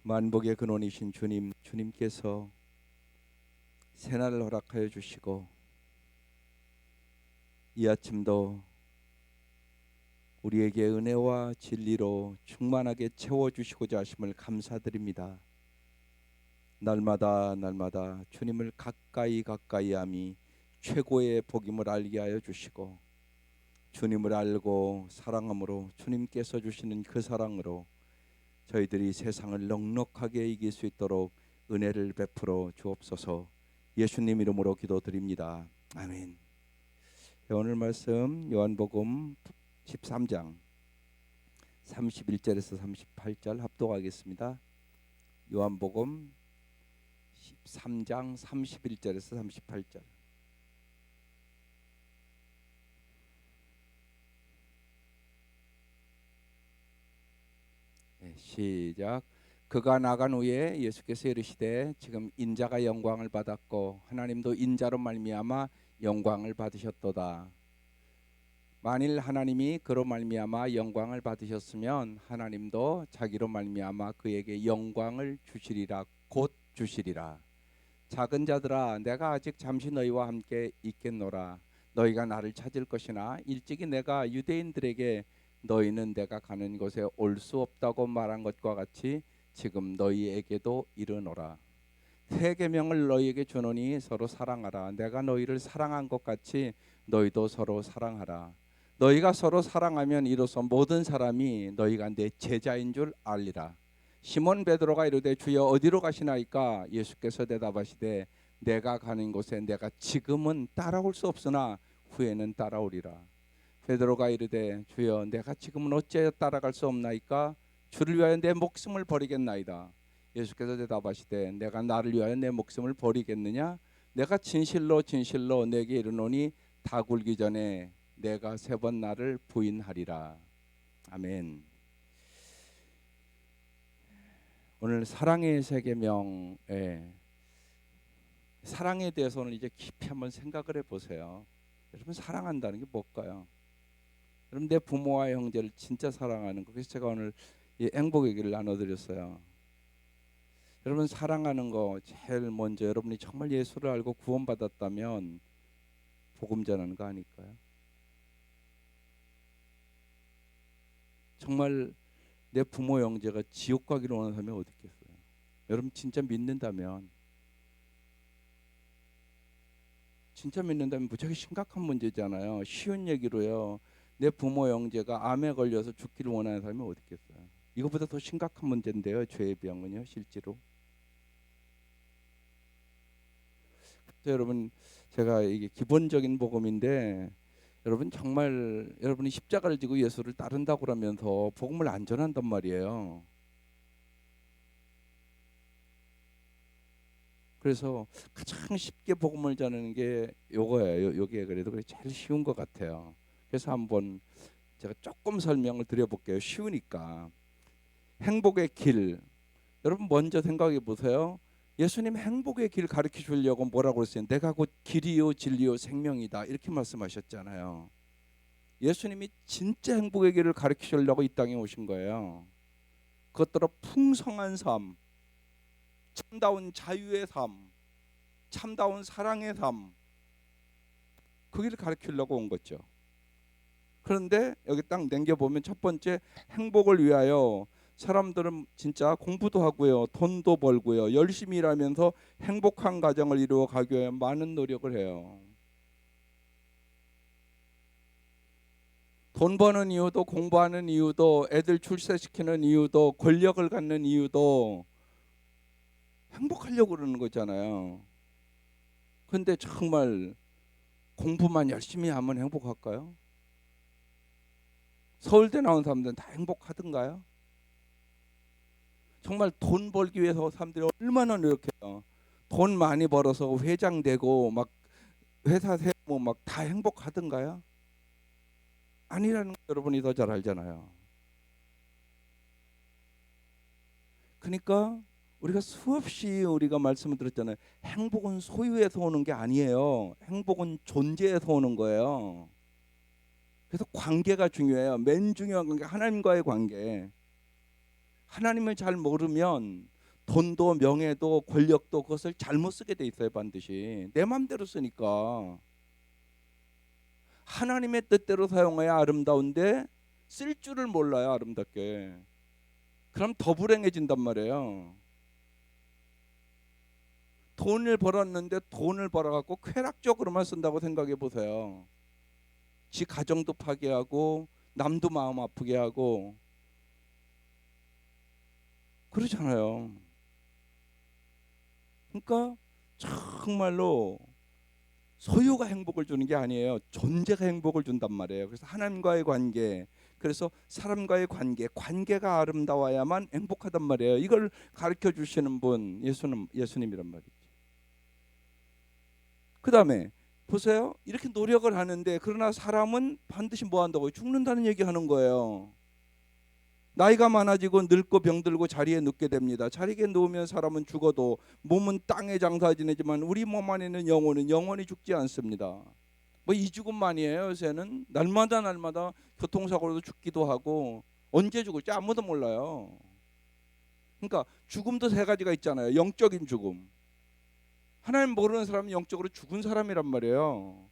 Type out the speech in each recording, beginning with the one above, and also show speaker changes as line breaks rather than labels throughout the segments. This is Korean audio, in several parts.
만복의 근원이신 주님, 주님께서 새날을 허락하여 주시고 이 아침도 우리에게 은혜와 진리로 충만하게 채워주시고자 하심을 감사드립니다. 날마다 날마다 주님을 가까이 함이 최고의 복임을 알게 하여 주시고, 주님을 알고 사랑함으로 주님께서 주시는 그 사랑으로 저희들이 세상을 넉넉하게 이길 수 있도록 은혜를 베풀어 주옵소서. 예수님 이름으로 기도드립니다. 아멘. 오늘 말씀 요한복음 13장 31절에서 38절 합독하겠습니다. 요한복음 13장 31절에서 38절. 시작. 그가 나간 후에 예수께서 이르시되 지금 인자가 영광을 받았고 하나님도 인자로 말미암아 영광을 받으셨도다. 만일 하나님이 그로 말미암아 영광을 받으셨으면 하나님도 자기로 말미암아 그에게 영광을 주시리라, 곧 주시리라. 작은 자들아, 내가 아직 잠시 너희와 함께 있겠노라. 너희가 나를 찾을 것이나 일찍이 내가 유대인들에게 너희는 내가 가는 곳에 올 수 없다고 말한 것과 같이 지금 너희에게도 이르노라. 새 계명을 너희에게 주노니 서로 사랑하라. 내가 너희를 사랑한 것 같이 너희도 서로 사랑하라. 너희가 서로 사랑하면 이로써 모든 사람이 너희가 내 제자인 줄 알리라. 시몬 베드로가 이르되 주여 어디로 가시나이까? 예수께서 대답하시되 내가 가는 곳에 내가 지금은 따라올 수 없으나 후에는 따라오리라. 베드로가 이르되 주여 내가 지금은 어찌하여 따라갈 수 없나이까? 주를 위하여 내 목숨을 버리겠나이다. 예수께서 대답하시되 내가 나를 위하여 내 목숨을 버리겠느냐? 내가 진실로 진실로 내게 이르노니 다 굴기 전에 내가 3번 나를 부인하리라. 아멘. 오늘 사랑의 세계명에 사랑에 대해서 오늘 이제 깊이 한번 생각을 해보세요. 여러분, 사랑한다는 게 뭘까요? 여러분, 내 부모와 형제를 진짜 사랑하는 거. 그래서 제가 오늘 이 행복 얘기를 나눠드렸어요. 여러분, 사랑하는 거 제일 먼저 여러분이 정말 예수를 알고 구원받았다면 복음 전하는 거 아닐까요? 정말 내 부모 형제가 지옥 가기를 원하는 사람이 어디 있겠어요? 여러분, 진짜 믿는다면 무척 심각한 문제잖아요. 쉬운 얘기로요, 내 부모 형제가 암에 걸려서 죽기를 원하는 사람이 어디 있겠어요? 이거보다 더 심각한 문제인데요, 죄의 병은요, 실제로. 여러분, 제가 이게 기본적인 복음인데, 여러분 정말 여러분이 십자가를 지고 예수를 따른다고 그러면서 복음을 안 전한단 말이에요. 그래서 가장 쉽게 복음을 전하는 게 요거예요. 요게 그래도 제일 쉬운 것 같아요. 그래서 한번 제가 조금 설명을 드려볼게요. 쉬우니까. 행복의 길. 여러분 먼저 생각해 보세요. 예수님 행복의 길 가르쳐 주려고 뭐라고 했어요? 내가 곧 길이요 진리요 생명이다, 이렇게 말씀하셨잖아요. 예수님이 진짜 행복의 길을 가르쳐 주려고 이 땅에 오신 거예요. 그것들은 풍성한 삶, 참다운 자유의 삶, 참다운 사랑의 삶, 그 길을 가르쳐 주려고 온 거죠. 그런데 여기 딱 남겨보면 첫 번째, 행복을 위하여 사람들은 진짜 공부도 하고요, 돈도 벌고요, 열심히 일하면서 행복한 가정을 이루어 가기 위해 많은 노력을 해요. 돈 버는 이유도, 공부하는 이유도, 애들 출세시키는 이유도, 권력을 갖는 이유도 행복하려고 그러는 거잖아요. 근데 정말 공부만 열심히 하면 행복할까요? 서울대 나온 사람들은 다 행복하던가요? 정말 돈 벌기 위해서 사람들이 얼마나 노력해요. 돈 많이 벌어서 회장 되고 막 회사 세우고 막 다 행복하던가요? 아니라는 거 여러분이 더 잘 알잖아요. 그러니까 우리가 수없이 우리가 말씀을 들었잖아요. 행복은 소유에서 오는 게 아니에요. 행복은 존재에서 오는 거예요. 그래서 관계가 중요해요. 맨 중요한 관계, 하나님과의 관계. 하나님을 잘 모르면 돈도 명예도 권력도 그것을 잘못 쓰게 돼 있어요. 반드시 내 맘대로 쓰니까. 하나님의 뜻대로 사용해야 아름다운데 쓸 줄을 몰라요. 아름답게. 그럼 더 불행해진단 말이에요. 돈을 벌었는데 돈을 벌어갖고 쾌락적으로만 쓴다고 생각해 보세요. 지 가정도 파괴하고 남도 마음 아프게 하고 그러잖아요. 그러니까 정말로 소유가 행복을 주는 게 아니에요. 존재가 행복을 준단 말이에요. 그래서 하나님과의 관계, 그래서 사람과의 관계, 관계가 아름다워야만 행복하단 말이에요. 이걸 가르쳐 주시는 분 예수님이란 말이죠. 그 다음에 보세요. 이렇게 노력을 하는데 그러나 사람은 반드시 뭐 한다고요? 죽는다는 얘기하는 거예요. 나이가 많아지고 늙고 병들고 자리에 눕게 됩니다. 자리에 누우면 사람은 죽어도 몸은 땅에 장사 지내지만 우리 몸 안에 있는 영혼은 영원히 죽지 않습니다. 뭐 이 죽음만이에요. 요새는 날마다 교통사고로도 죽기도 하고 언제 죽을지 아무도 몰라요. 그러니까 죽음도 세 가지가 있잖아요. 영적인 죽음. 하나님 모르는 사람은 영적으로 죽은 사람이란 말이에요.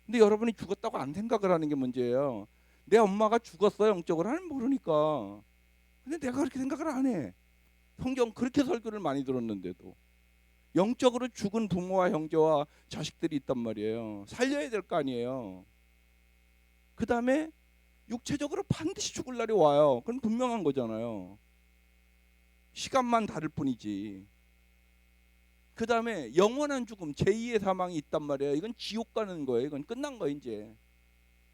근데 여러분이 죽었다고 안 생각을 하는 게 문제예요. 내 엄마가 죽었어 영적으로 하나님 모르니까. 근데 내가 그렇게 생각을 안 해. 성경 그렇게 설교를 많이 들었는데도 영적으로 죽은 부모와 형제와 자식들이 있단 말이에요. 살려야 될 거 아니에요. 그 다음에 육체적으로 반드시 죽을 날이 와요. 그건 분명한 거잖아요. 시간만 다를 뿐이지. 그 다음에 영원한 죽음, 제2의 사망이 있단 말이에요. 이건 지옥 가는 거예요. 이건 끝난 거예요 이제.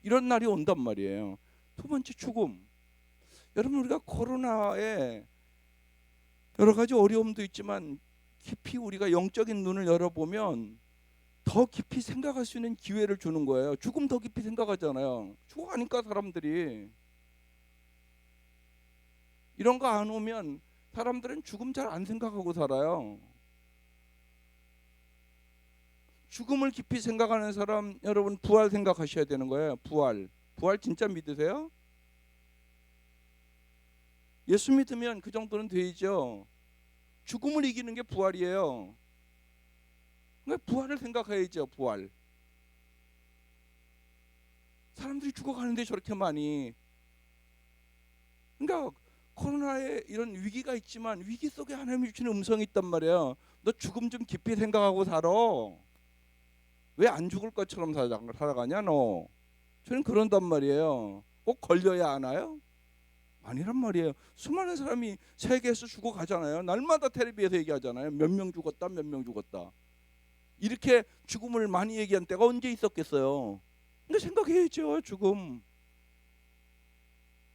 이런 날이 온단 말이에요. 두 번째 죽음. 여러분 우리가 코로나에 여러 가지 어려움도 있지만 깊이 우리가 영적인 눈을 열어보면 더 깊이 생각할 수 있는 기회를 주는 거예요. 죽음 더 깊이 생각하잖아요. 죽어가니까 사람들이. 이런 거 안 오면 사람들은 죽음 잘 안 생각하고 살아요. 죽음을 깊이 생각하는 사람 여러분 부활 생각하셔야 되는 거예요. 부활 진짜 믿으세요? 예수 믿으면 그 정도는 되죠. 죽음을 이기는 게 부활이에요. 그러니까 부활을 생각해야죠. 부활. 사람들이 죽어가는데 저렇게 많이. 그러니까 코로나에 이런 위기가 있지만 위기 속에 하나님이 주시는 음성이 있단 말이에요. 너 죽음 좀 깊이 생각하고 살아. 왜 안 죽을 것처럼 살아가냐 너. 저는 그런단 말이에요. 꼭 걸려야 하나요? 아니란 말이에요. 수많은 사람이 세계에서 죽어가잖아요. 날마다 텔레비에서 얘기하잖아요. 몇 명 죽었다 몇 명 죽었다. 이렇게 죽음을 많이 얘기한 때가 언제 있었겠어요. 근데 생각해야죠. 죽음.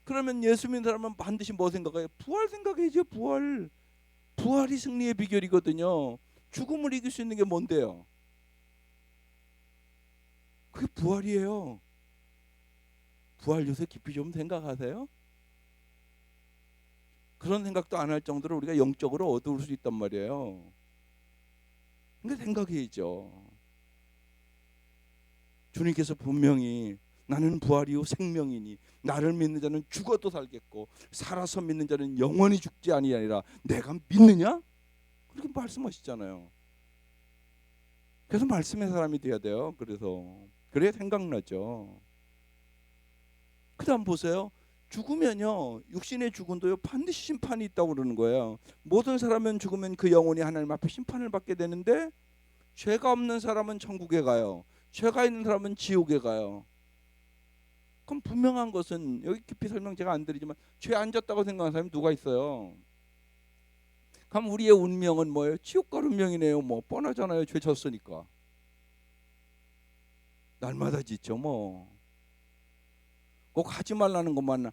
그러면 예수 믿는 사람은 반드시 뭐 생각해요? 부활 생각해야죠. 부활. 부활이 승리의 비결이거든요. 죽음을 이길 수 있는 게 뭔데요? 그게 부활이에요. 부활 요새 깊이 좀 생각하세요? 그런 생각도 안 할 정도로 우리가 영적으로 어두울 수 있단 말이에요. 근데 생각해야죠. 주님께서 분명히 나는 부활이요 생명이니 나를 믿는 자는 죽어도 살겠고 살아서 믿는 자는 영원히 죽지 아니하리라. 내가 믿느냐? 그렇게 말씀하시잖아요. 그래서 말씀의 사람이 돼야 돼요. 그래서 그래야 생각나죠. 그 다음 보세요. 죽으면요 육신의 죽음도요 반드시 심판이 있다고 그러는 거예요. 모든 사람은 죽으면 그 영혼이 하나님 앞에 심판을 받게 되는데 죄가 없는 사람은 천국에 가요. 죄가 있는 사람은 지옥에 가요. 그럼 분명한 것은 여기 깊이 설명 제가 안 드리지만 죄 안 졌다고 생각하는 사람이 누가 있어요? 그럼 우리의 운명은 뭐예요? 지옥 갈 운명이네요. 뭐 뻔하잖아요. 죄 졌으니까. 날마다 짓죠 뭐. 꼭 하지 말라는 것만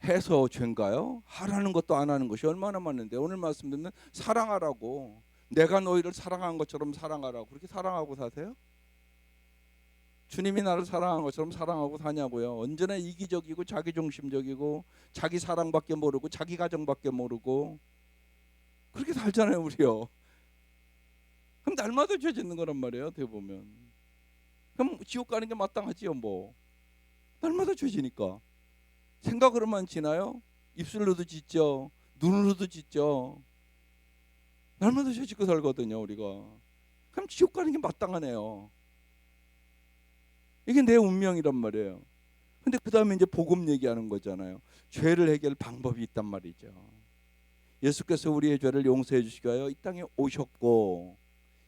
해서 죄인가요? 하라는 것도 안 하는 것이 얼마나 많은데. 오늘 말씀 듣는 사랑하라고. 내가 너희를 사랑한 것처럼 사랑하라고. 그렇게 사랑하고 사세요? 주님이 나를 사랑한 것처럼 사랑하고 사냐고요. 언제나 이기적이고 자기중심적이고 자기 사랑밖에 모르고 자기 가정밖에 모르고 그렇게 살잖아요 우리요. 그럼 날마다 죄 짓는 거란 말이에요. 어떻게 보면. 그럼 지옥 가는 게 마땅하지요 뭐. 날마다 죄 지니까. 생각으로만 지나요? 입술로도 짓죠. 눈으로도 짓죠. 날마다 죄 짓고 살거든요, 우리가. 그럼 지옥 가는 게 마땅하네요. 이게 내 운명이란 말이에요. 근데 그 다음에 이제 복음 얘기하는 거잖아요. 죄를 해결 방법이 있단 말이죠. 예수께서 우리의 죄를 용서해 주시기 위하여 이 땅에 오셨고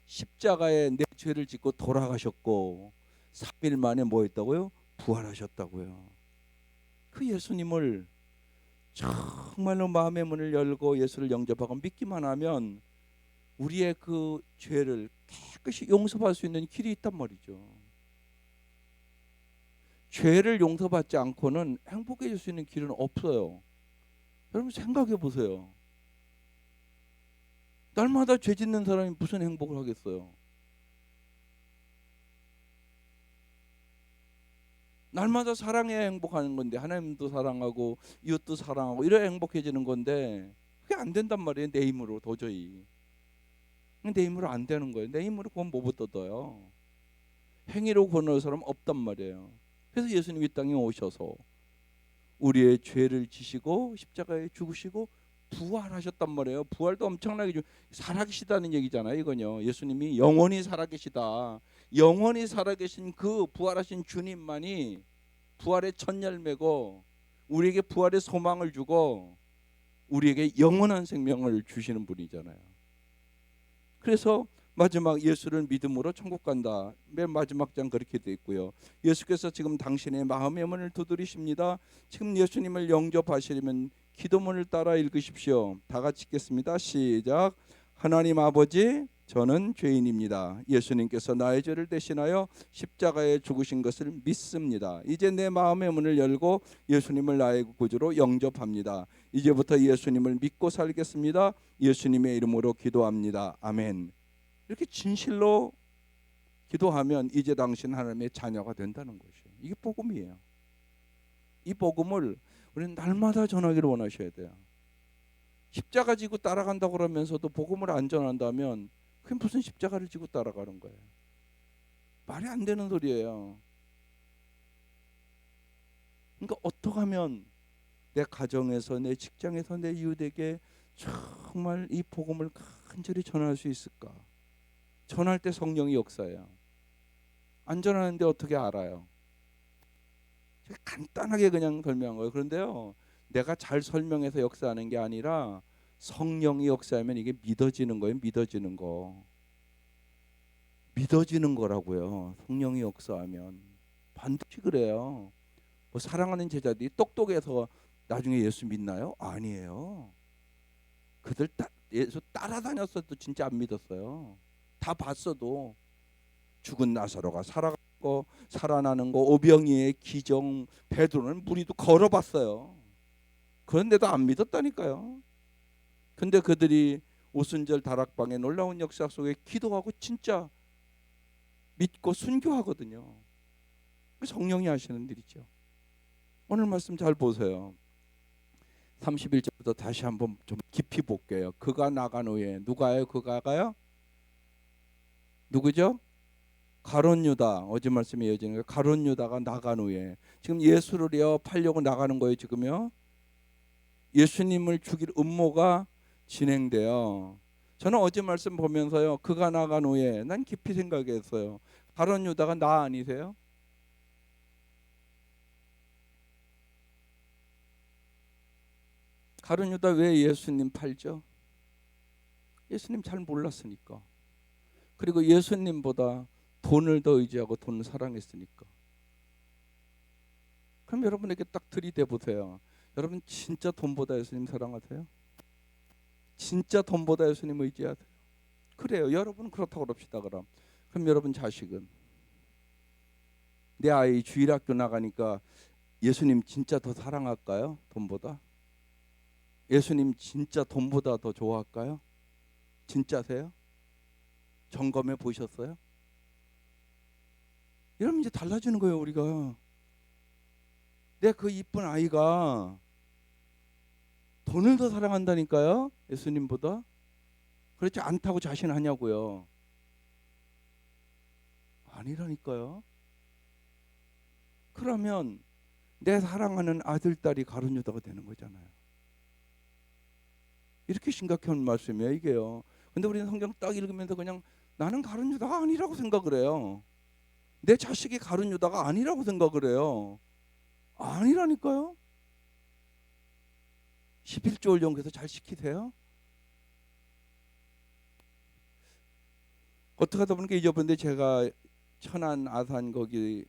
십자가에 내 죄를 짓고 돌아가셨고 3일 만에 뭐 했다고요? 부활하셨다고요. 그 예수님을 정말로 마음의 문을 열고 예수를 영접하고 믿기만 하면 우리의 그 죄를 깨끗이 용서받을 수 있는 길이 있단 말이죠. 죄를 용서받지 않고는 행복해질 수 있는 길은 없어요. 여러분 생각해 보세요. 날마다 죄 짓는 사람이 무슨 행복을 하겠어요? 날마다 사랑해야 행복하는 건데, 하나님도 사랑하고 이웃도 사랑하고 이래야 행복해지는 건데 그게 안 된단 말이에요. 내 힘으로 도저히. 내 힘으로 안 되는 거예요. 내 힘으로 그건 뭐부터 떠요. 행위로 건널 사람 없단 말이에요. 그래서 예수님이 이 땅에 오셔서 우리의 죄를 지시고 십자가에 죽으시고 부활하셨단 말이에요. 부활도 엄청나게 살아계시다는 얘기잖아요. 이건요. 예수님이 영원히 살아계시다. 영원히 살아계신 그 부활하신 주님만이 부활의 첫 열매고 우리에게 부활의 소망을 주고 우리에게 영원한 생명을 주시는 분이잖아요. 그래서 마지막 예수를 믿음으로 천국 간다. 맨 마지막 장 그렇게 돼 있고요. 예수께서 지금 당신의 마음의 문을 두드리십니다. 지금 예수님을 영접하시려면 기도문을 따라 읽으십시오. 다 같이 읽겠습니다. 시작. 하나님 아버지, 저는 죄인입니다. 예수님께서 나의 죄를 대신하여 십자가에 죽으신 것을 믿습니다. 이제 내 마음의 문을 열고 예수님을 나의 구주로 영접합니다. 이제부터 예수님을 믿고 살겠습니다. 예수님의 이름으로 기도합니다. 아멘. 이렇게 진실로 기도하면 이제 당신 하나님의 자녀가 된다는 것이에요. 이게 복음이에요. 이 복음을 우리는 날마다 전하기를 원하셔야 돼요. 십자가 지고 따라간다고 그러면서도 복음을 안 전한다면 그게 무슨 십자가를 지고 따라가는 거예요. 말이 안 되는 소리예요. 그러니까 어떻게 하면 내 가정에서, 내 직장에서, 내 이웃에게 정말 이 복음을 간절히 전할 수 있을까? 전할 때 성령이 역사해요. 안 전하는데 어떻게 알아요? 간단하게 그냥 설명한 거예요. 그런데요, 내가 잘 설명해서 역사하는 게 아니라 성령이 역사하면 이게 믿어지는 거예요. 믿어지는 거. 믿어지는 거라고요. 성령이 역사하면 반드시 그래요. 뭐 사랑하는 제자들이 똑똑해서 나중에 예수 믿나요? 아니에요. 그들 예수 따라다녔어도 진짜 안 믿었어요. 다 봤어도 죽은 나사로가 살아가고 살아나는 거, 오병이의 기정, 베드로는 무리도 걸어봤어요. 그런데도 안 믿었다니까요. 근데 그들이 오순절 다락방의 놀라운 역사 속에 기도하고 진짜 믿고 순교하거든요. 성령이 하시는 일이죠. 오늘 말씀 잘 보세요. 31절부터 다시 한번 좀 깊이 볼게요. 그가 나간 후에 누가요? 그가가요? 누구죠? 가룟 유다. 어제 말씀에 이어지는 거예요. 가룟 유다가 나간 후에 지금 예수를요 팔려고 나가는 거예요. 지금요. 예수님을 죽일 음모가 진행돼요. 저는 어제 말씀 보면서요. 그가 나간 후에 난 깊이 생각했어요. 가룟 유다가 나 아니세요? 가룟 유다 왜 예수님 팔죠? 예수님 잘 몰랐으니까. 그리고 예수님보다 돈을 더 의지하고 돈을 사랑했으니까. 그럼 여러분에게 딱 들이대 보세요. 여러분 진짜 돈보다 예수님 사랑하세요? 진짜 돈보다 예수님 의지하세요? 그래요. 여러분은 그렇다고 그럽시다. 그럼 여러분 자식은 내 아이 주일학교 나가니까 예수님 진짜 더 사랑할까요? 돈보다? 예수님 진짜 돈보다 더 좋아할까요? 진짜세요? 점검해 보셨어요? 이러면 이제 달라지는 거예요. 우리가 내 그 이쁜 아이가 돈을 더 사랑한다니까요. 예수님보다. 그렇지 않다고 자신하냐고요. 아니라니까요. 그러면 내 사랑하는 아들, 딸이 가룟 유다가 되는 거잖아요. 이렇게 심각한 말씀이에요. 이게요. 근데 우리는 성경 딱 읽으면서 그냥 나는 가룟 유다가 아니라고 생각을 해요. 내 자식이 가룟 유다가 아니라고 생각을 해요. 아니라니까요. 11조를 연구해서 잘 시키세요. 어떻게 하다 보니까 잊어버렸는데 제가 천안 아산 거기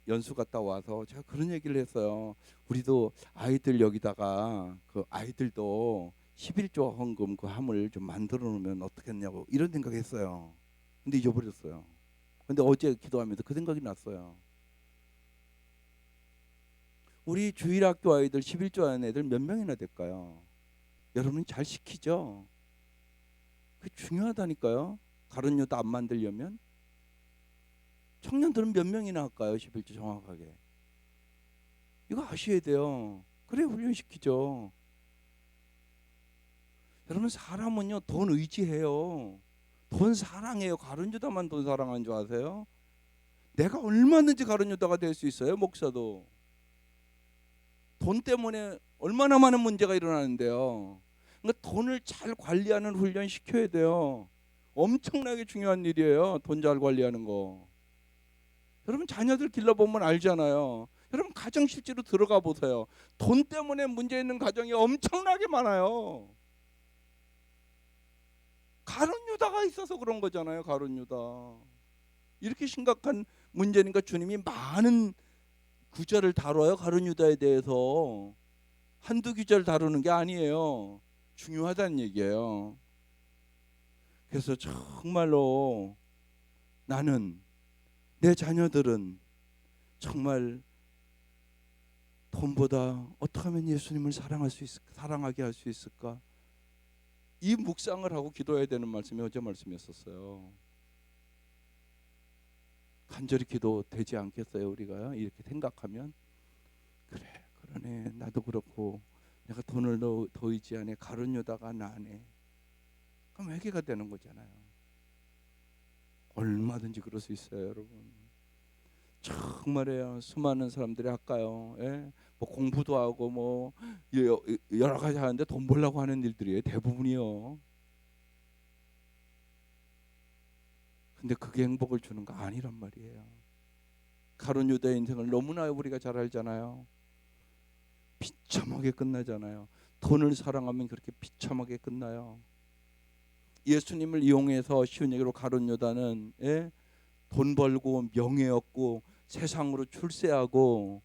연수 갔다 와서 제가 그런 얘기를 했어요. 우리도 아이들 여기다가 그 아이들도 11조 헌금 그 함을 좀 만들어 놓으면 어떻겠냐고 이런 생각했어요. 근데 잊어버렸어요. 근데 어제 기도하면서 그 생각이 났어요. 우리 주일학교 아이들 11조 하는 애들 몇 명이나 될까요? 여러분이 잘 시키죠? 그 중요하다니까요. 가룟 유다 안 만들려면 청년들은 몇 명이나 할까요? 11조 정확하게. 이거 아셔야 돼요. 그래 훈련시키죠. 여러분 사람은요 돈 의지해요. 돈 사랑해요. 가룟 유다만 돈 사랑하는 줄 아세요? 내가 얼마든지 가룟 유다가 될 수 있어요. 목사도. 돈 때문에 얼마나 많은 문제가 일어나는데요. 그러니까 돈을 잘 관리하는 훈련 시켜야 돼요. 엄청나게 중요한 일이에요. 돈 잘 관리하는 거. 여러분 자녀들 길러보면 알잖아요. 여러분 가정 실제로 들어가 보세요. 돈 때문에 문제 있는 가정이 엄청나게 많아요. 가룟 유다가 있어서 그런 거잖아요. 가룟 유다. 이렇게 심각한 문제니까 주님이 많은 구절을 다뤄요. 가룟 유다에 대해서. 한두 구절 다루는 게 아니에요. 중요하다는 얘기예요. 그래서 정말로 나는 내 자녀들은 정말 돈보다 어떻게 하면 예수님을 사랑할 수 있을까? 사랑하게 할 수 있을까? 이 묵상을 하고 기도해야 되는 말씀이 어제 말씀이었었어요. 간절히 기도되지 않겠어요? 우리가 이렇게 생각하면 그래 그러네 나도 그렇고 내가 돈을 더 의지하네 가룟 유다가 나네. 그럼 회개가 되는 거잖아요. 얼마든지 그럴 수 있어요, 여러분. 정말이에요. 수많은 사람들이 할까요? 예? 뭐 공부도 하고 뭐 여러 가지 하는데 돈 벌려고 하는 일들이에요. 대부분이요. 근데 그게 행복을 주는 거 아니란 말이에요. 가룟 유다의 인생을 너무나 우리가 잘 알잖아요. 비참하게 끝나잖아요. 돈을 사랑하면 그렇게 비참하게 끝나요. 예수님을 이용해서 쉬운 얘기로 가룟 유다는 돈 벌고 명예 얻고 세상으로 출세하고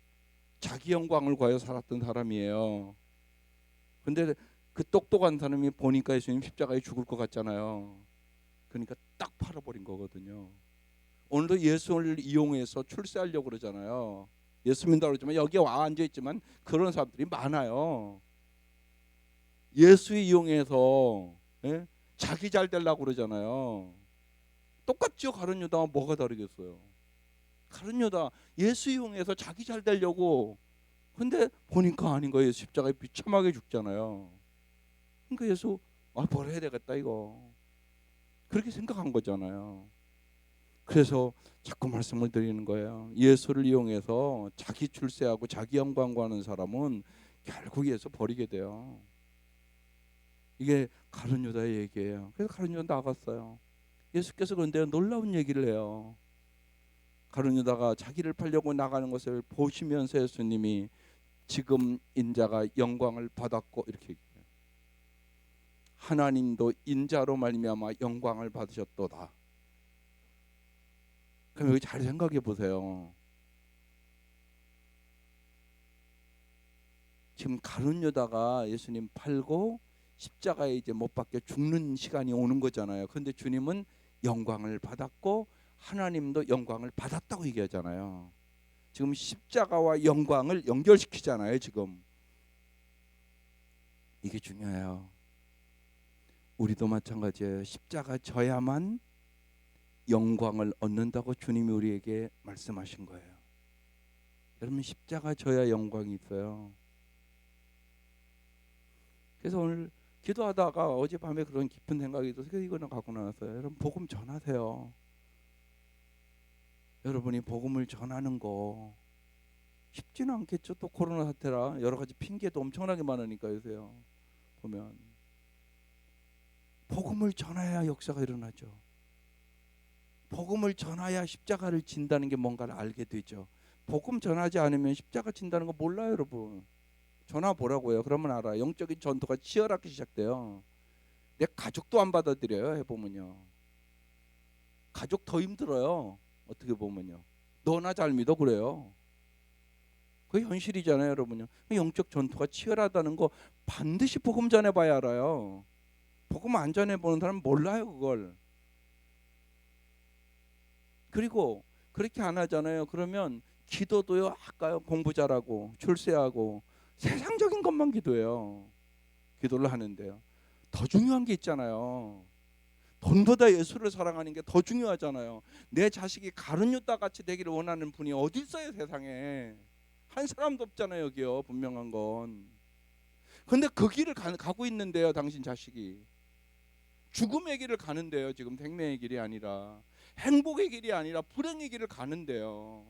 자기 영광을 구하여 살았던 사람이에요. 근데 그 똑똑한 사람이 보니까 예수님 십자가에 죽을 것 같잖아요. 그러니까 딱 팔아버린 거거든요. 오늘도 예수를 이용해서 출세하려고 그러잖아요. 예수 믿는다고 그러지만 여기에 와 앉아있지만 그런 사람들이 많아요. 예수 이용해서 자기 잘 되려고 그러잖아요. 똑같죠. 가룟 유다와 뭐가 다르겠어요. 가룟 유다 예수 이용해서 자기 잘 되려고 근데 보니까 아닌 거예요. 십자가에 비참하게 죽잖아요. 그러니까 예수 뭘 해야 되겠다 이거 그렇게 생각한 거잖아요. 그래서 자꾸 말씀을 드리는 거예요. 예수를 이용해서 자기 출세하고 자기 영광 구하는 사람은 결국 예수 버리게 돼요. 이게 가룟 유다의 얘기예요. 그래서 가룟 유다 나갔어요. 예수께서 그런데 놀라운 얘기를 해요. 가룟 유다가 자기를 팔려고 나가는 것을 보시면서 예수님이 지금 인자가 영광을 받았고 이렇게 얘기해요. 하나님도 인자로 말미암아 영광을 받으셨도다. 그럼 여기 잘 생각해 보세요. 지금 가룟 유다가 예수님 팔고 십자가에 이제 못 박혀 죽는 시간이 오는 거잖아요. 그런데 주님은 영광을 받았고 하나님도 영광을 받았다고 얘기하잖아요. 지금 십자가와 영광을 연결시키잖아요. 지금 이게 중요해요. 우리도 마찬가지예요. 십자가 져야만 영광을 얻는다고 주님이 우리에게 말씀하신 거예요. 여러분 십자가 져야 영광이 있어요. 그래서 오늘 기도하다가 어젯밤에 그런 깊은 생각이 들어서 이거는 갖고 나왔어요. 여러분 복음 전하세요. 여러분이 복음을 전하는 거 쉽지는 않겠죠. 또 코로나 사태라 여러 가지 핑계도 엄청나게 많으니까 요새요. 보면 복음을 전해야 역사가 일어나죠. 복음을 전해야 십자가를 진다는 게 뭔가를 알게 되죠. 복음 전하지 않으면 십자가 진다는 거 몰라요, 여러분. 전화 보라고요. 그러면 알아요. 영적인 전투가 치열하게 시작돼요. 내 가족도 안 받아들여요. 해보면요. 가족 더 힘들어요. 어떻게 보면요. 너나 잘 믿어 그래요. 그게 현실이잖아요, 여러분요. 영적 전투가 치열하다는 거 반드시 복음 전해봐야 알아요. 복음 안 전해보는 사람은 몰라요, 그걸. 그리고 그렇게 안 하잖아요. 그러면 기도도요, 아까요, 공부 잘하고 출세하고 세상적인 것만 기도해요. 기도를 하는데요. 더 중요한 게 있잖아요. 돈보다 예수를 사랑하는 게 더 중요하잖아요. 내 자식이 가룟 유다 같이 되기를 원하는 분이 어디 있어요, 세상에. 한 사람도 없잖아요, 여기요. 분명한 건. 근데 그 길을 가고 있는데요, 당신 자식이. 죽음의 길을 가는데요. 지금 생명의 길이 아니라, 행복의 길이 아니라 불행의 길을 가는데요.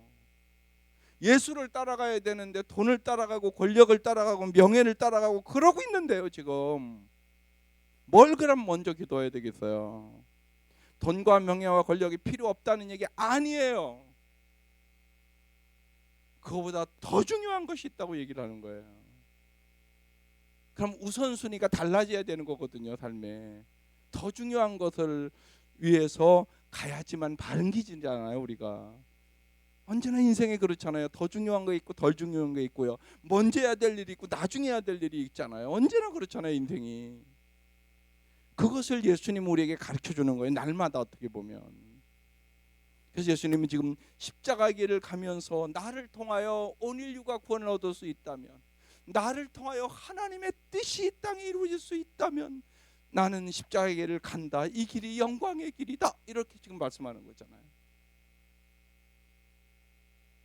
예수를 따라가야 되는데 돈을 따라가고 권력을 따라가고 명예를 따라가고 그러고 있는데요, 지금. 뭘 그럼 먼저 기도해야 되겠어요? 돈과 명예와 권력이 필요 없다는 얘기 아니에요. 그거보다 더 중요한 것이 있다고 얘기를 하는 거예요. 그럼 우선순위가 달라져야 되는 거거든요, 삶에. 더 중요한 것을 위해서 가야지만 바른 길이잖아요, 우리가. 언제나 인생에 그렇잖아요. 더 중요한 거 있고 덜 중요한 거 있고요. 먼저 해야 될 일이 있고 나중에 해야 될 일이 있잖아요. 언제나 그렇잖아요, 인생이. 그것을 예수님 우리에게 가르쳐 주는 거예요, 날마다. 어떻게 보면. 그래서 예수님은 지금 십자가 길을 가면서 나를 통하여 온 인류가 구원을 얻을 수 있다면, 나를 통하여 하나님의 뜻이 이 땅에 이루어질 수 있다면 나는 십자가 길을 간다. 이 길이 영광의 길이다. 이렇게 지금 말씀하는 거잖아요.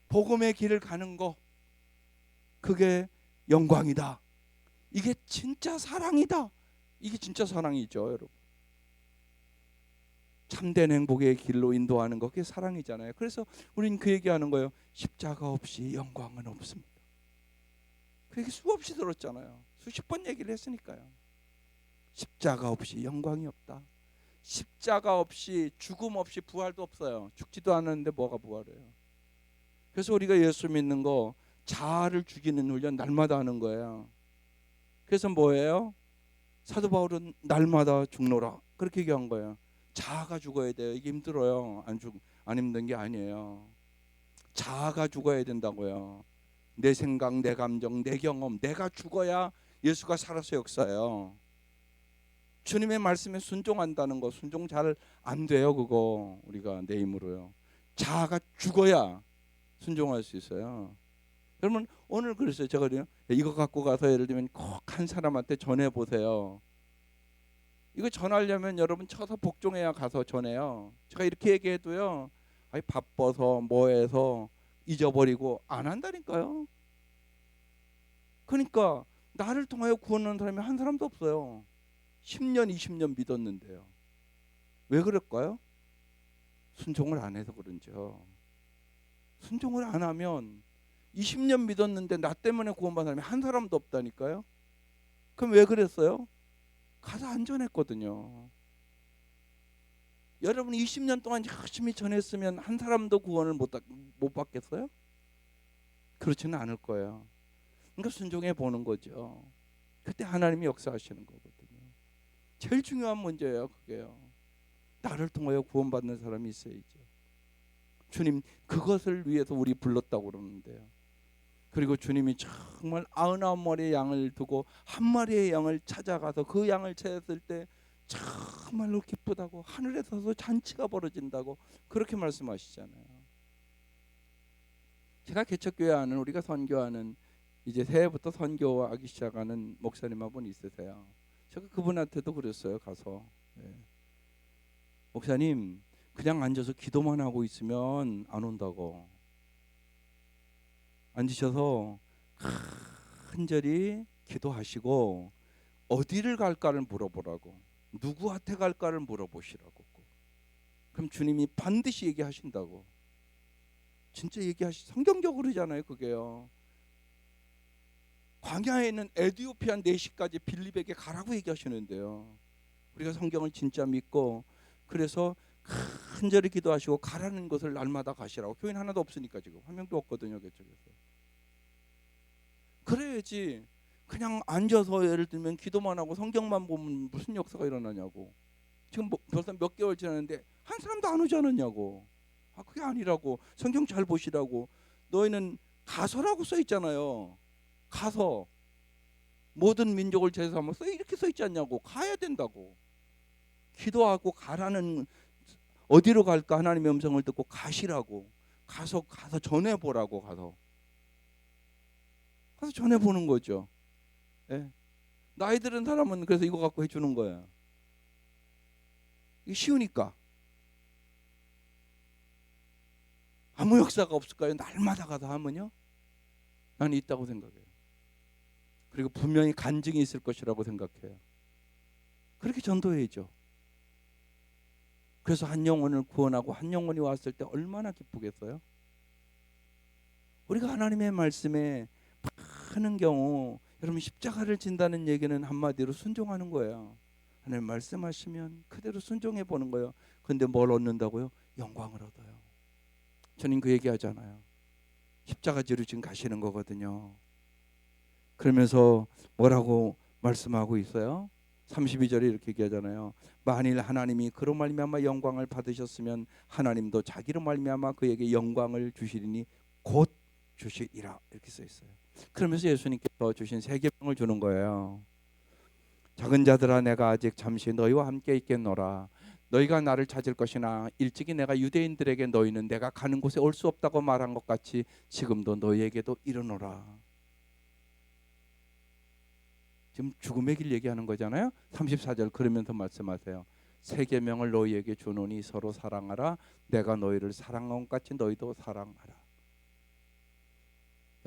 복음의 길을 가는 거, 그게 영광이다. 이게 진짜 사랑이다. 이게 진짜 사랑이죠, 여러분. 참된 행복의 길로 인도하는 거, 그게 사랑이잖아요. 그래서 우리는 그 얘기하는 거예요. 십자가 없이 영광은 없습니다. 그 얘기 수없이 들었잖아요. 수십 번 얘기를 했으니까요. 십자가 없이 영광이 없다. 십자가 없이, 죽음 없이 부활도 없어요. 죽지도 않았는데 뭐가 부활해요? 그래서 우리가 예수 믿는 거, 자아를 죽이는 훈련 날마다 하는 거예요. 그래서 뭐예요? 사도 바울은 날마다 죽노라 그렇게 얘기한 거예요. 자아가 죽어야 돼요. 이게 힘들어요. 안 힘든 게 아니에요. 자아가 죽어야 된다고요. 내 생각, 내 감정, 내 경험, 내가 죽어야 예수가 살아서 역사해요. 주님의 말씀에 순종한다는 거, 순종 잘 안 돼요. 그거 우리가 내 힘으로요. 자아가 죽어야 순종할 수 있어요. 그러면 오늘 그랬어요. 제가 이거 갖고 가서 예를 들면 꼭 한 사람한테 전해 보세요. 이거 전하려면 여러분 쳐서 복종해야 가서 전해요. 제가 이렇게 얘기해도요, 아니 바빠서 뭐해서 잊어버리고 안 한다니까요. 그러니까 나를 통하여 구원하는 사람이 한 사람도 없어요. 10년 20년 믿었는데요. 왜 그럴까요? 순종을 안 해서 그런지요. 순종을 안 하면 20년 믿었는데 나 때문에 구원받은 사람이 한 사람도 없다니까요. 그럼 왜 그랬어요? 가서 안 전했거든요. 여러분 20년 동안 열심히 전했으면 한 사람도 구원을 못 받겠어요? 그렇지는 않을 거예요. 그러니까 순종해 보는 거죠. 그때 하나님이 역사하시는 거거든요. 제일 중요한 문제예요, 그게요. 나를 통하여 구원받는 사람이 있어야죠. 주님 그것을 위해서 우리 불렀다고 그러는데요. 그리고 주님이 정말 99마리의 양을 두고 한 마리의 양을 찾아가서 그 양을 찾았을 때 정말로 기쁘다고, 하늘에서도 잔치가 벌어진다고 그렇게 말씀하시잖아요. 제가 개척교회 하는, 우리가 선교하는, 이제 새해부터 선교하기 시작하는 목사님 한 분 있으세요. 제가 그분한테도 그랬어요. 가서 목사님 그냥 앉아서 기도만 하고 있으면 안 온다고. 앉으셔서 간절히 기도하시고 어디를 갈까를 물어보라고, 누구한테 갈까를 물어보시라고. 그럼 주님이 반드시 얘기하신다고. 진짜 성경적으로 그러잖아요. 그게요. 광야에 있는 에디오피아 내시까지 빌립에게 가라고 얘기하시는데요. 우리가 성경을 진짜 믿고 그래서 간절히 기도하시고 가라는 것을 날마다 가시라고. 교인 하나도 없으니까 지금 한 명도 없거든요, 그쪽에서. 그래야지 그냥 앉아서 예를 들면 기도만 하고 성경만 보면 무슨 역사가 일어나냐고. 지금 벌써 몇 개월 지났는데 한 사람도 안 오지 않았냐고. 아, 그게 아니라고. 성경 잘 보시라고. 너희는 가서라고 써 있잖아요. 가서 모든 민족을 제사하며 이렇게 써 있지 않냐고. 가야 된다고. 기도하고 가라는, 어디로 갈까 하나님의 음성을 듣고 가시라고. 가서 전해보라고. 가서 전해보는 거죠. 예. 나이 들은 사람은 그래서 이거 갖고 해주는 거예요. 이게 쉬우니까. 아무 역사가 없을까요? 날마다 가서 하면요. 나는 있다고 생각해요. 그리고 분명히 간증이 있을 것이라고 생각해요. 그렇게 전도해야죠. 그래서 한 영혼을 구원하고 한 영혼이 왔을 때 얼마나 기쁘겠어요? 우리가 하나님의 말씀에 많은 경우 여러분 십자가를 진다는 얘기는 한마디로 순종하는 거예요. 하나님 말씀하시면 그대로 순종해 보는 거예요. 근데 뭘 얻는다고요? 영광을 얻어요. 저는 그 얘기하잖아요. 십자가지로 지금 가시는 거거든요. 그러면서 뭐라고 말씀하고 있어요? 32절에 이렇게 얘기하잖아요. 만일 하나님이 그로 말미암아 영광을 받으셨으면 하나님도 자기로 말미암아 그에게 영광을 주시리니 곧 주시리라. 이렇게 써 있어요. 그러면서 예수님께서 주신 세 계명을 주는 거예요. 작은 자들아, 내가 아직 잠시 너희와 함께 있겠노라. 너희가 나를 찾을 것이나 일찍이 내가 유대인들에게 너희는 내가 가는 곳에 올 수 없다고 말한 것 같이 지금도 너희에게도 이르노라. 지금 죽음의 길 얘기하는 거잖아요. 34절 그러면서 말씀하세요. 세 계명을 너희에게 주노니 서로 사랑하라. 내가 너희를 사랑한 것 같이 너희도 사랑하라.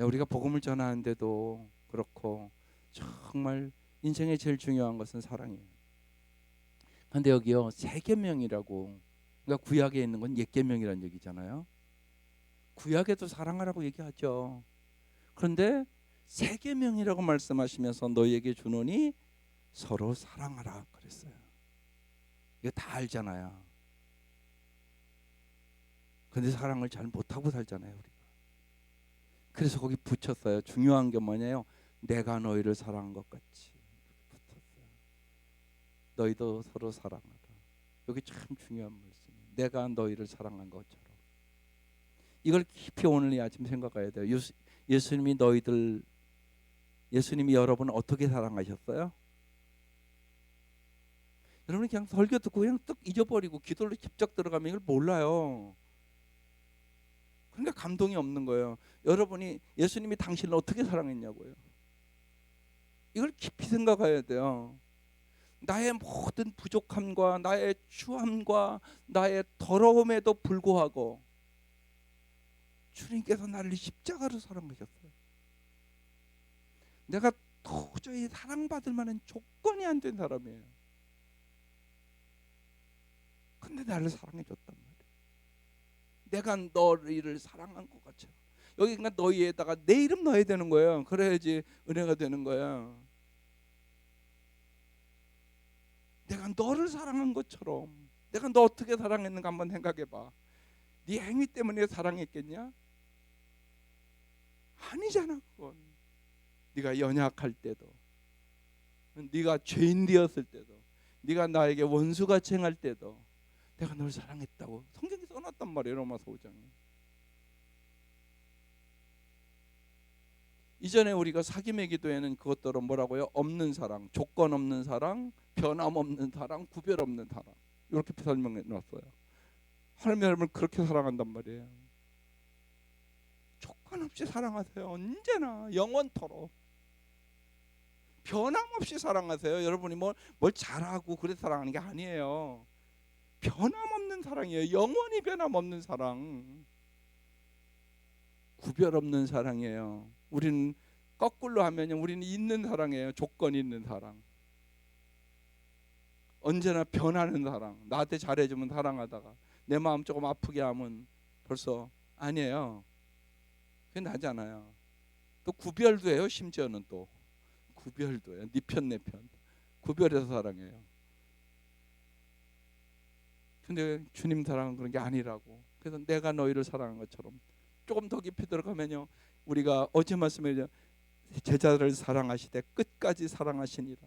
우리가 복음을 전하는데도 그렇고 정말 인생에 제일 중요한 것은 사랑이에요. 근데 여기요 세 계명이라고, 그러니까 구약에 있는 건 옛 계명이라는 얘기잖아요. 구약에도 사랑하라고 얘기하죠. 그런데 세 계명이라고 말씀하시면서 너희에게 주노니 서로 사랑하라 그랬어요. 이거 다 알잖아요. 근데 사랑을 잘 못하고 살잖아요, 우리가. 그래서 거기 붙였어요. 중요한 게 뭐냐요? 내가 너희를 사랑한 것 같이. 붙었어요. 너희도 서로 사랑하라. 여기 참 중요한 말씀이에요. 내가 너희를 사랑한 것처럼. 이걸 깊이 오늘 이 아침 생각해야 돼요. 예수님이 여러분을 어떻게 사랑하셨어요? 여러분이 그냥 설교 듣고 그냥 뚝 잊어버리고 기도로 직접 들어가면 이걸 몰라요. 그러니까 감동이 없는 거예요. 여러분이 예수님이 당신을 어떻게 사랑했냐고요. 이걸 깊이 생각해야 돼요. 나의 모든 부족함과 나의 추함과 나의 더러움에도 불구하고 주님께서 나를 십자가로 사랑하셨어요. 내가 도저히 사랑받을 만한 조건이 안 된 사람이에요. 근데 나를 사랑해 줬단 말이에요. 내가 너희를 사랑한 것 같죠. 여기 그러니까 너희에다가 내 이름 넣어야 되는 거예요. 그래야지 은혜가 되는 거야. 내가 너를 사랑한 것처럼. 내가 너 어떻게 사랑했는가 한번 생각해봐. 네 행위 때문에 사랑했겠냐? 아니잖아. 그건 네가 연약할 때도, 네가 죄인 되었을 때도, 네가 나에게 원수같이 행할 때도 내가 널 사랑했다고 성경에 써놨단 말이에요. 로마서 5장에. 이전에 우리가 사귐의 기도에는 그것들은 뭐라고요? 없는 사랑, 조건 없는 사랑, 변함없는 사랑, 구별 없는 사랑, 이렇게 설명해 놨어요. 하나님 여러분을 그렇게 사랑한단 말이에요. 조건 없이 사랑하세요. 언제나 영원토록 변함없이 사랑하세요. 여러분이 뭘 잘하고 그래서 사랑하는 게 아니에요. 변함없는 사랑이에요. 영원히 변함없는 사랑, 구별 없는 사랑이에요. 우리는 거꾸로 하면 우리는 있는 사랑이에요. 조건 있는 사랑. 언제나 변하는 사랑. 나한테 잘해주면 사랑하다가 내 마음 조금 아프게 하면 벌써 아니에요. 그게 나잖아요. 또 구별도 해요. 심지어는 또 구별도 해요. 네 편 내 편 구별해서 사랑해요. 근데 주님 사랑은 그런 게 아니라고. 그래서 내가 너희를 사랑한 것처럼 조금 더 깊이 들어가면요, 우리가 어제 말씀에 제자를 사랑하시되 끝까지 사랑하시니라.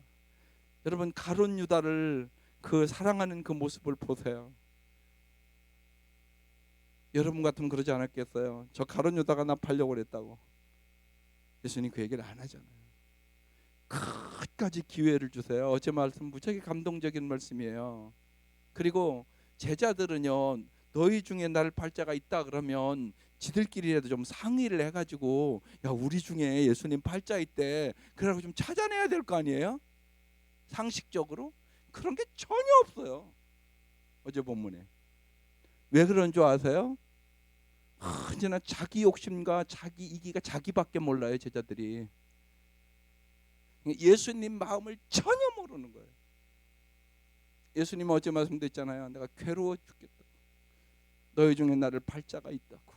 여러분, 가룟 유다를 그 사랑하는 그 모습을 보세요. 여러분 같으면 그러지 않았겠어요? 저 가룟 유다가 나 팔려고 그랬다고. 예수님 그 얘기를 안 하잖아요. 끝까지 기회를 주세요. 어제 말씀 무지하게 감동적인 말씀이에요. 그리고 제자들은요, 너희 중에 날 팔자가 있다 그러면 지들끼리라도 좀 상의를 해가지고, 야, 우리 중에 예수님 팔자 있대, 그래가지고 좀 찾아내야 될 거 아니에요? 상식적으로 그런 게 전혀 없어요. 어제 본문에 왜 그런 줄 아세요? 언제나 자기 욕심과 자기 이기가 자기밖에 몰라요, 제자들이. 예수님 마음을 전혀 모르는 거예요. 예수님 어제 말씀드렸잖아요. 내가 괴로워 죽겠다. 너희 중에 나를 팔자가 있다고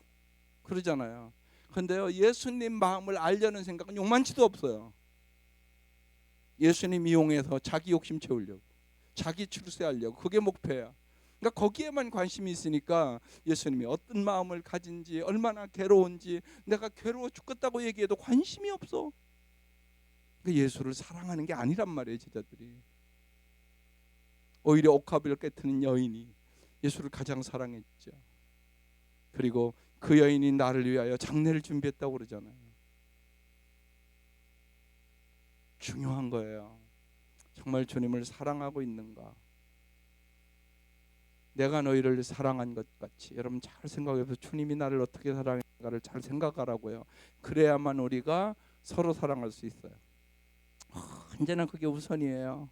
그러잖아요. 근데요, 예수님 마음을 알려는 생각은 요만치도 없어요. 예수님 이용해서 자기 욕심 채우려고, 자기 출세하려고, 그게 목표야. 그러니까 거기에만 관심이 있으니까 예수님이 어떤 마음을 가진지, 얼마나 괴로운지, 내가 괴로워 죽겠다고 얘기해도 관심이 없어. 그러니까 예수를 사랑하는 게 아니란 말이에요, 제자들이. 오히려 옥합을 깨트는 여인이 예수를 가장 사랑했죠. 그리고 그 여인이 나를 위하여 장례를 준비했다고 그러잖아요. 중요한 거예요. 정말 주님을 사랑하고 있는가? 내가 너희를 사랑한 것 같이. 여러분 잘 생각해서 주님이 나를 어떻게 사랑했는가를 잘 생각하라고요. 그래야만 우리가 서로 사랑할 수 있어요. 언제나 그게 우선이에요.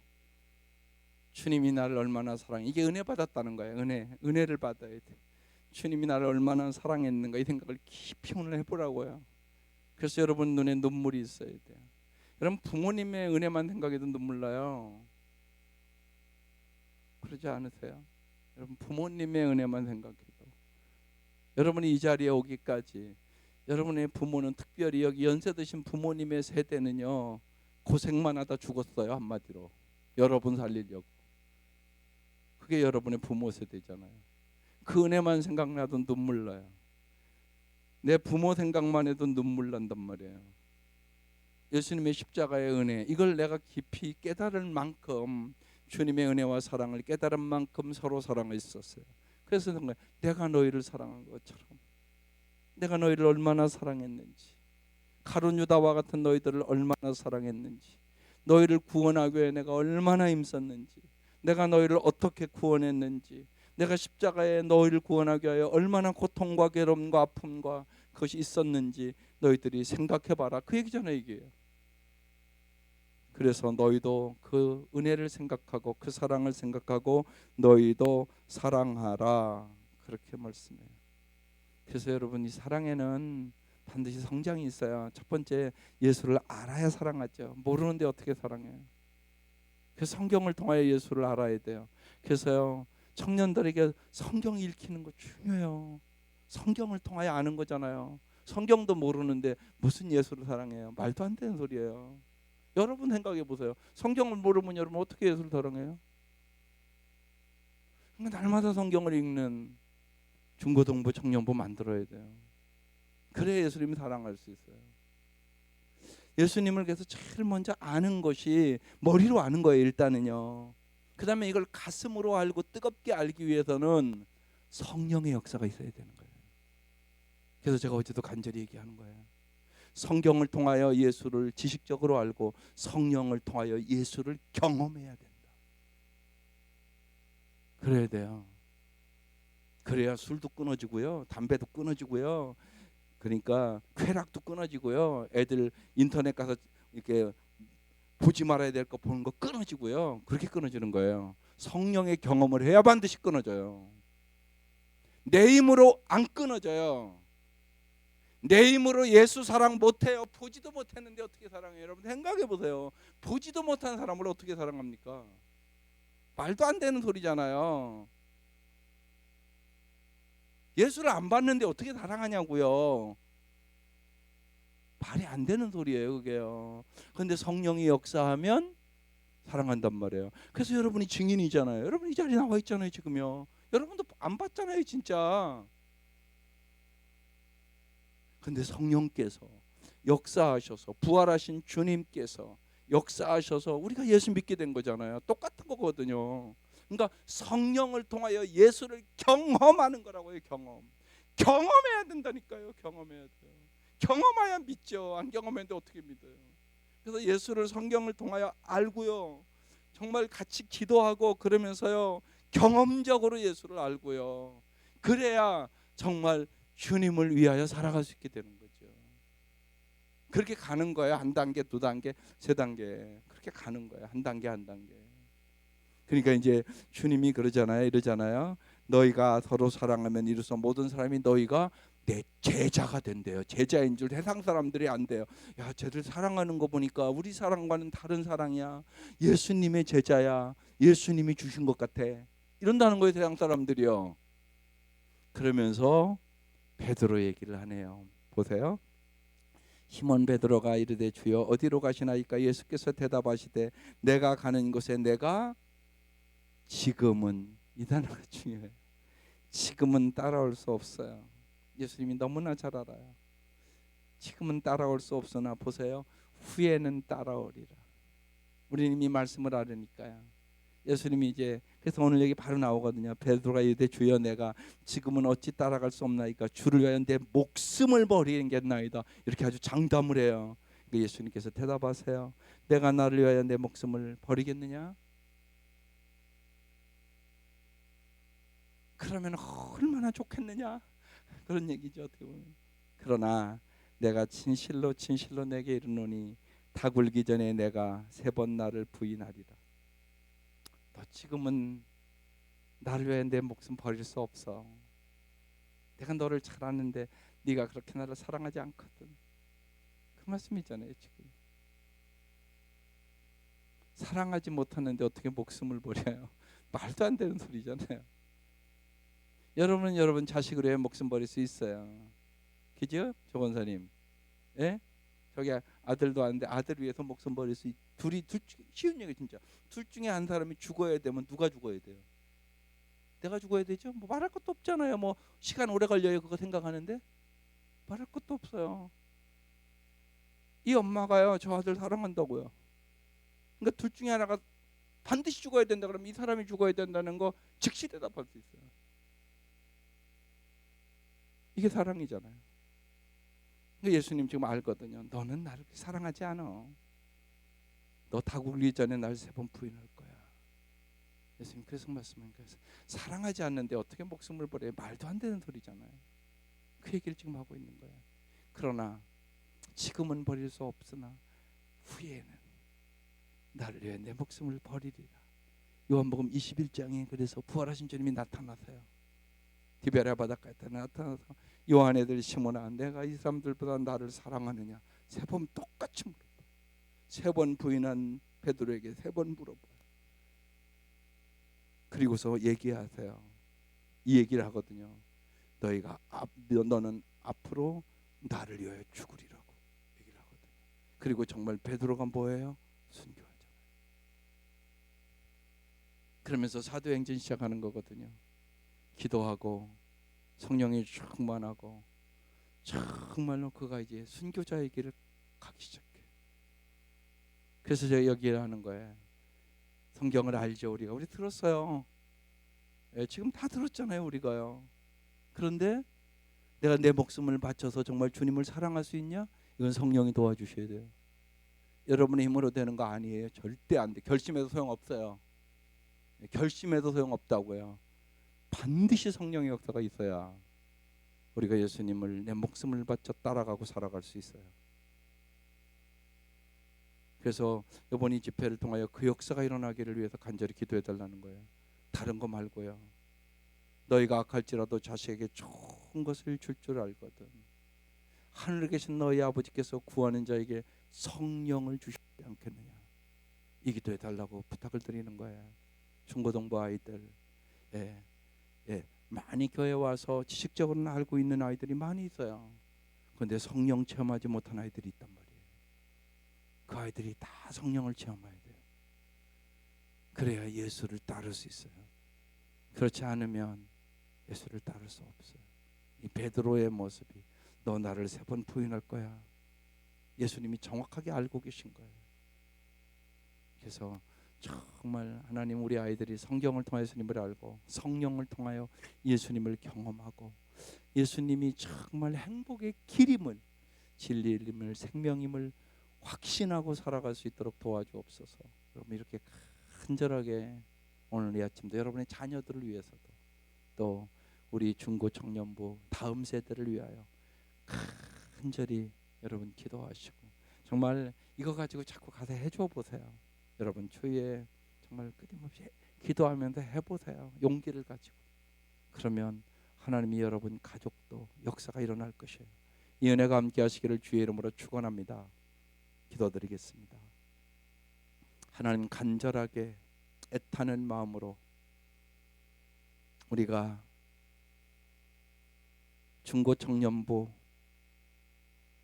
주님이 나를 얼마나 사랑해. 이게 은혜 받았다는 거예요. 은혜를 받아야 돼. 주님이 나를 얼마나 사랑했는가, 이 생각을 깊이 오늘 해보라고요. 그래서 여러분 눈에 눈물이 있어야 돼요. 여러분 부모님의 은혜만 생각해도 눈물 나요. 그러지 않으세요? 여러분 부모님의 은혜만 생각해도, 여러분이 이 자리에 오기까지 여러분의 부모는, 특별히 여기 연세 드신 부모님의 세대는요, 고생만 하다 죽었어요. 한마디로 여러분 살리려고. 그게 여러분의 부모 세대잖아요. 그 은혜만 생각나도 눈물 나요. 내 부모 생각만 해도 눈물 난단 말이에요. 예수님의 십자가의 은혜, 이걸 내가 깊이 깨달을 만큼, 주님의 은혜와 사랑을 깨달은 만큼 서로 사랑을 있었어요. 그래서 내가 너희를 사랑한 것처럼, 내가 너희를 얼마나 사랑했는지, 가룟 유다와 같은 너희들을 얼마나 사랑했는지, 너희를 구원하기 위해 내가 얼마나 힘썼는지, 내가 너희를 어떻게 구원했는지, 내가 십자가에 너희를 구원하기 위하여 얼마나 고통과 괴로움과 아픔과 그것이 있었는지 너희들이 생각해봐라. 그 얘기잖아요, 이게. 그래서 너희도 그 은혜를 생각하고 그 사랑을 생각하고 너희도 사랑하라, 그렇게 말씀해요. 그래서 여러분, 이 사랑에는 반드시 성장이 있어요. 첫 번째, 예수를 알아야 사랑하죠. 모르는데 어떻게 사랑해요? 그래서 성경을 통하여 예수를 알아야 돼요. 그래서요, 청년들에게 성경 읽히는 거 중요해요. 성경을 통하여 아는 거잖아요. 성경도 모르는데 무슨 예수를 사랑해요? 말도 안 되는 소리예요. 여러분 생각해 보세요. 성경을 모르면 여러분 어떻게 예수를 사랑해요? 그러니까 날마다 성경을 읽는 중고등부 청년부 만들어야 돼요. 그래야 예수님이 사랑할 수 있어요. 예수님을 그래서 제일 먼저 아는 것이 머리로 아는 거예요, 일단은요. 그 다음에 이걸 가슴으로 알고 뜨겁게 알기 위해서는 성령의 역사가 있어야 되는 거예요. 그래서 제가 어제도 간절히 얘기하는 거예요. 성경을 통하여 예수를 지식적으로 알고 성령을 통하여 예수를 경험해야 된다. 그래야 돼요. 그래야 술도 끊어지고요, 담배도 끊어지고요, 그러니까 쾌락도 끊어지고요, 애들 인터넷 가서 이렇게 보지 말아야 될 거 보는 거 끊어지고요. 그렇게 끊어지는 거예요. 성령의 경험을 해야 반드시 끊어져요. 내 힘으로 안 끊어져요. 내 힘으로 예수 사랑 못해요. 보지도 못했는데 어떻게 사랑해요? 여러분 생각해 보세요. 보지도 못한 사람을 어떻게 사랑합니까? 말도 안 되는 소리잖아요. 예수를 안 봤는데 어떻게 사랑하냐고요. 말이 안 되는 소리예요, 그게요. 그런데 성령이 역사하면 사랑한단 말이에요. 그래서 여러분이 증인이잖아요. 여러분 이 자리에 나와 있잖아요, 지금요. 여러분도 안 봤잖아요, 진짜. 근데 성령께서 역사하셔서, 부활하신 주님께서 역사하셔서 우리가 예수 믿게 된 거잖아요. 똑같은 거거든요. 그러니까 성령을 통하여 예수를 경험하는 거라고요. 경험해야 된다니까요. 경험해야 돼요. 경험해야 믿죠. 안 경험했는데 어떻게 믿어요? 그래서 예수를 성경을 통하여 알고요, 정말 같이 기도하고 그러면서요, 경험적으로 예수를 알고요, 그래야 정말 주님을 위하여 살아갈 수 있게 되는 거죠. 그렇게 가는 거예요. 한 단계, 두 단계, 세 단계, 그렇게 가는 거예요. 한 단계 한 단계. 그러니까 이제 주님이 그러잖아요. 이러잖아요. 너희가 서로 사랑하면 이로써 모든 사람이 너희가 내 제자가 된대요. 제자인 줄 세상 사람들이 안 돼요. 야, 쟤들 사랑하는 거 보니까 우리 사랑과는 다른 사랑이야. 예수님의 제자야. 예수님이 주신 것 같아. 이런다는 거예요, 세상 사람들이요. 그러면서 베드로 얘기를 하네요. 보세요. 시몬 베드로가 이르되 주여 어디로 가시나이까? 예수께서 대답하시되 내가 가는 곳에 내가 지금은, 이 단어가 중요해요. 지금은 따라올 수 없어요. 예수님이 너무나 잘 알아요. 지금은 따라올 수 없으나 보세요, 후에는 따라오리라. 우리는 이 말씀을 알으니까요. 예수님이 이제, 그래서 오늘 여기 바로 나오거든요. 베드로가 이르되 주여 내가 지금은 어찌 따라갈 수 없나이까? 주를 위하여 내 목숨을 버리겠나이다. 이렇게 아주 장담을 해요. 예수님께서 대답하세요. 내가 나를 위하여 내 목숨을 버리겠느냐? 그러면 얼마나 좋겠느냐, 그런 얘기죠, 어떻게 보면. 그러나 내가 진실로 진실로 내게 이르노니 다 굴기 전에 내가 3번 나를 부인하리라. 너 지금은 나를 위해 내 목숨 버릴 수 없어. 내가 너를 잘 아는데 네가 그렇게 나를 사랑하지 않거든. 그 말씀이잖아요. 지금 사랑하지 못하는데 어떻게 목숨을 버려요? 말도 안 되는 소리잖아요. 여러분은 여러분 자식을 위해 목숨 버릴 수 있어요. 그죠? 조 권사님. 예? 저기 아들도 아는데 아들 위해서 목숨 버릴 수 둘이 쉬운 얘기 진짜. 둘 중에 한 사람이 죽어야 되면 누가 죽어야 돼요? 내가 죽어야 되죠? 뭐 말할 것도 없잖아요. 뭐 시간 오래 걸려요. 그거 생각하는데 말할 것도 없어요. 이 엄마가요, 저 아들 사랑한다고요. 그러니까 둘 중에 하나가 반드시 죽어야 된다 그러면 이 사람이 죽어야 된다는 거 즉시 대답할 수 있어요. 이게 사랑이잖아요. 그러니까 예수님 지금 알거든요. 너는 나를 사랑하지 않아. 너 다 굴기 전에 날 3번 부인할 거야. 예수님 그래서 말씀하니까 사랑하지 않는데 어떻게 목숨을 버려요? 말도 안 되는 소리잖아요. 그 얘기를 지금 하고 있는 거예요. 그러나 지금은 버릴 수 없으나 후에는 나를 위해 내 목숨을 버리리라. 요한복음 21장에 그래서 부활하신 주님이 나타나세요. 디베랴 바닷가에 나타나서 요한애들 시몬아 내가 이 사람들보다 나를 사랑하느냐 3번 똑같이 물어봐. 3번 부인한 베드로에게 3번 물어봐요. 그리고서 얘기하세요. 이 얘기를 하거든요. 너는 앞으로 나를 위하여 죽으리라고 얘기를 하거든요. 그리고 정말 베드로가 뭐예요? 순교하잖아요. 그러면서 사도행전 시작하는 거거든요. 기도하고 성령이 충만하고 정말로 그가 이제 순교자의 길을 가기 시작해요. 그래서 제가 여기에 하는 거예요. 성경을 알죠. 우리 들었어요. 예, 지금 다 들었잖아요, 우리가요. 그런데 내가 내 목숨을 바쳐서 정말 주님을 사랑할 수 있냐? 이건 성령이 도와주셔야 돼요. 여러분의 힘으로 되는 거 아니에요. 절대 안 돼. 결심해도 소용없어요. 결심해도 소용없다고요. 반드시 성령의 역사가 있어야 우리가 예수님을 내 목숨을 바쳐 따라가고 살아갈 수 있어요. 그래서 이번 이 집회를 통하여 그 역사가 일어나기를 위해서 간절히 기도해 달라는 거예요. 다른 거 말고요. 너희가 악할지라도 자식에게 좋은 것을 줄 줄 알거든. 하늘에 계신 너희 아버지께서 구하는 자에게 성령을 주시지 않겠느냐. 이 기도해 달라고 부탁을 드리는 거예요. 중고등부 아이들, 예, 많이 교회 와서 지식적으로는 알고 있는 아이들이 많이 있어요. 그런데 성령 체험하지 못한 아이들이 있단 말이에요. 그 아이들이 다 성령을 체험해야 돼요. 그래야 예수를 따를 수 있어요. 그렇지 않으면 예수를 따를 수 없어요. 이 베드로의 모습이 너 나를 3번 부인할 거야. 예수님이 정확하게 알고 계신 거예요. 그래서 정말 하나님 우리 아이들이 성경을 통해 예수님을 알고 성령을 통하여 예수님을 경험하고 예수님이 정말 행복의 길임을 진리임을 생명임을 확신하고 살아갈 수 있도록 도와주옵소서. 여러분 이렇게 간절하게 오늘 이 아침도 여러분의 자녀들을 위해서도 또 우리 중고 청년부 다음 세대를 위하여 간절히 여러분 기도하시고 정말 이거 가지고 자꾸 가서 해줘 보세요. 여러분 주위에 정말 끊임없이 기도하면서 해보세요. 용기를 가지고. 그러면 하나님이 여러분 가족도 역사가 일어날 것이에요. 이 은혜가 함께 하시기를 주의 이름으로 축원합니다. 기도드리겠습니다. 하나님 간절하게 애타는 마음으로 우리가 중고청년부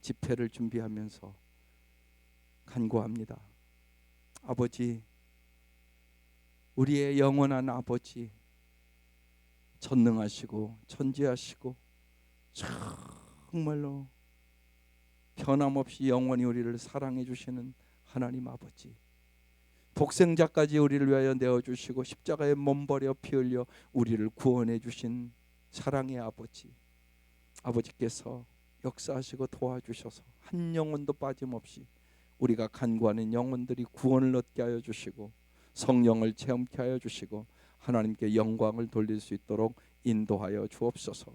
집회를 준비하면서 간구합니다. 아버지, 우리의 영원한 아버지, 전능하시고 전지하시고 정말로 변함없이 영원히 우리를 사랑해 주시는 하나님 아버지, 독생자까지 우리를 위하여 내어주시고 십자가에 몸버려 피 흘려 우리를 구원해 주신 사랑의 아버지, 아버지께서 역사하시고 도와주셔서 한 영혼도 빠짐없이 우리가 간구하는 영혼들이 구원을 얻게 하여 주시고 성령을 체험케 하여 주시고 하나님께 영광을 돌릴 수 있도록 인도하여 주옵소서.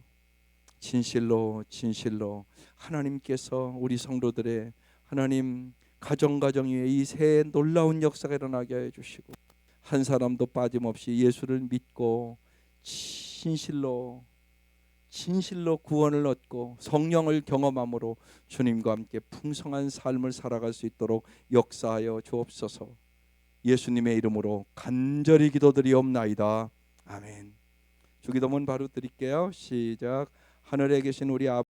진실로 하나님께서 우리 성도들의 하나님 가정 위에 이 새 놀라운 역사가 일어나게 하여 주시고 한 사람도 빠짐없이 예수를 믿고 진실로 구원을 얻고 성령을 경험함으로 주님과 함께 풍성한 삶을 살아갈 수 있도록 역사하여 주옵소서. 예수님의 이름으로 간절히 기도드리옵나이다. 아멘. 주기도문 바로 드릴게요. 시작. 하늘에 계신 우리 아버지